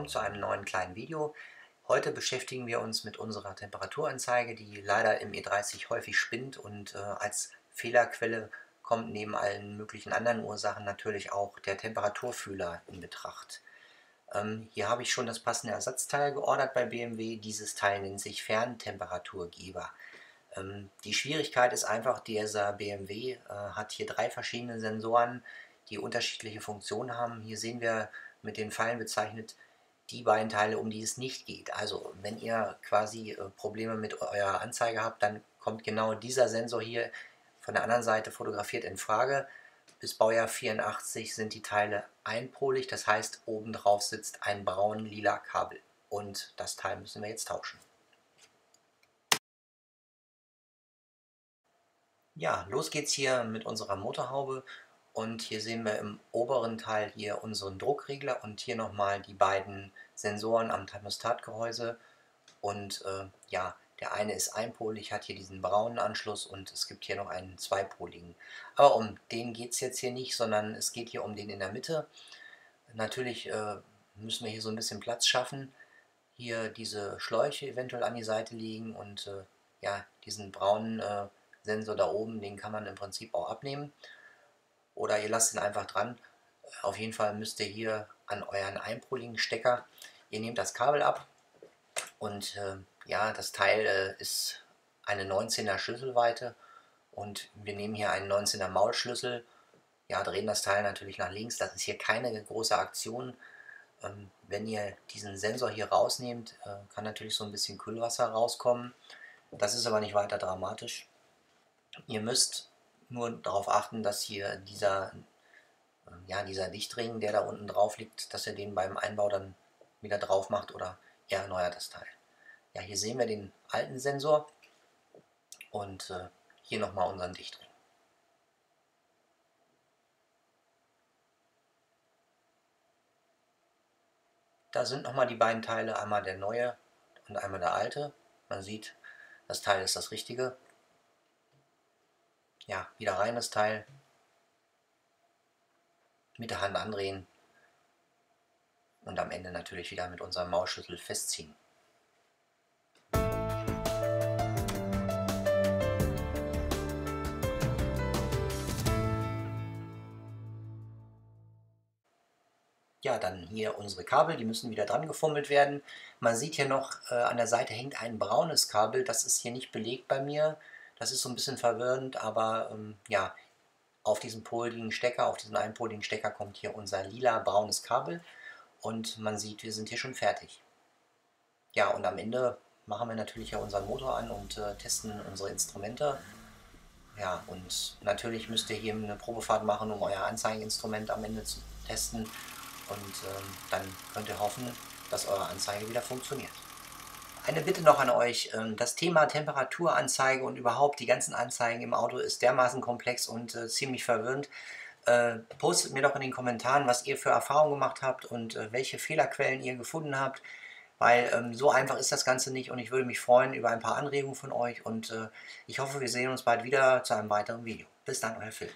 willkommen zu einem neuen kleinen Video. Heute beschäftigen wir uns mit unserer Temperaturanzeige, die leider im E30 häufig spinnt und als Fehlerquelle kommt neben allen möglichen anderen Ursachen natürlich auch der Temperaturfühler in Betracht. Hier habe ich schon das passende Ersatzteil geordert bei BMW. Dieses Teil nennt sich Ferntemperaturgeber. Die Schwierigkeit ist einfach, dieser BMW hat hier 3 verschiedene Sensoren, die unterschiedliche Funktionen haben. Hier sehen wir mit den Pfeilen bezeichnet die beiden Teile, um die es nicht geht. Also wenn ihr quasi Probleme mit eurer Anzeige habt, dann kommt genau dieser Sensor hier von der anderen Seite fotografiert in Frage. Bis Baujahr 84 sind die Teile einpolig, das heißt oben drauf sitzt ein braun-lila Kabel und das Teil müssen wir jetzt tauschen. Ja, los geht's hier mit unserer Motorhaube und hier sehen wir im oberen Teil hier unseren Druckregler und hier nochmal die beiden Sensoren am Thermostatgehäuse und ja, der eine ist einpolig, hat hier diesen braunen Anschluss und es gibt hier noch einen zweipoligen. Aber um den geht es jetzt hier nicht, sondern es geht hier um den in der Mitte. Natürlich müssen wir hier so ein bisschen Platz schaffen, hier diese Schläuche eventuell an die Seite legen und ja, diesen braunen Sensor da oben, den kann man im Prinzip auch abnehmen. Oder ihr lasst ihn einfach dran. Auf jeden Fall müsst ihr hier an euren einpoligen Stecker, ihr nehmt das Kabel ab und ja, das Teil ist eine 19er Schlüsselweite und wir nehmen hier einen 19er Maulschlüssel, ja, drehen das Teil natürlich nach links. Das ist hier keine große Aktion. Wenn ihr diesen Sensor hier rausnehmt, kann natürlich so ein bisschen Kühlwasser rauskommen. Das ist aber nicht weiter dramatisch. Ihr müsst nur darauf achten, dass hier dieser Dichtring, der da unten drauf liegt, dass ihr den beim Einbau dann wieder drauf macht oder ihr erneuert das Teil. Ja, hier sehen wir den alten Sensor und hier nochmal unseren Dichtring. Da sind nochmal die beiden Teile, einmal der neue und einmal der alte. Man sieht, das Teil ist das richtige. Ja, wieder rein das Teil. Mit der Hand andrehen und am Ende natürlich wieder mit unserem Maulschlüssel festziehen. Ja, dann hier unsere Kabel, die müssen wieder dran gefummelt werden. Man sieht hier noch, an der Seite hängt ein braunes Kabel, das ist hier nicht belegt bei mir. Das ist so ein bisschen verwirrend, aber ja, auf diesen poligen Stecker, auf diesen einpoligen Stecker kommt hier unser lila-braunes Kabel und man sieht, wir sind hier schon fertig. Ja, und am Ende machen wir natürlich ja unseren Motor an und testen unsere Instrumente. Ja, und natürlich müsst ihr hier eine Probefahrt machen, um euer Anzeigeinstrument am Ende zu testen. Und dann könnt ihr hoffen, dass eure Anzeige wieder funktioniert. Eine Bitte noch an euch, das Thema Temperaturanzeige und überhaupt die ganzen Anzeigen im Auto ist dermaßen komplex und ziemlich verwirrend. Postet mir doch in den Kommentaren, was ihr für Erfahrungen gemacht habt und welche Fehlerquellen ihr gefunden habt, weil so einfach ist das Ganze nicht und ich würde mich freuen über ein paar Anregungen von euch und ich hoffe, wir sehen uns bald wieder zu einem weiteren Video. Bis dann, euer Phil.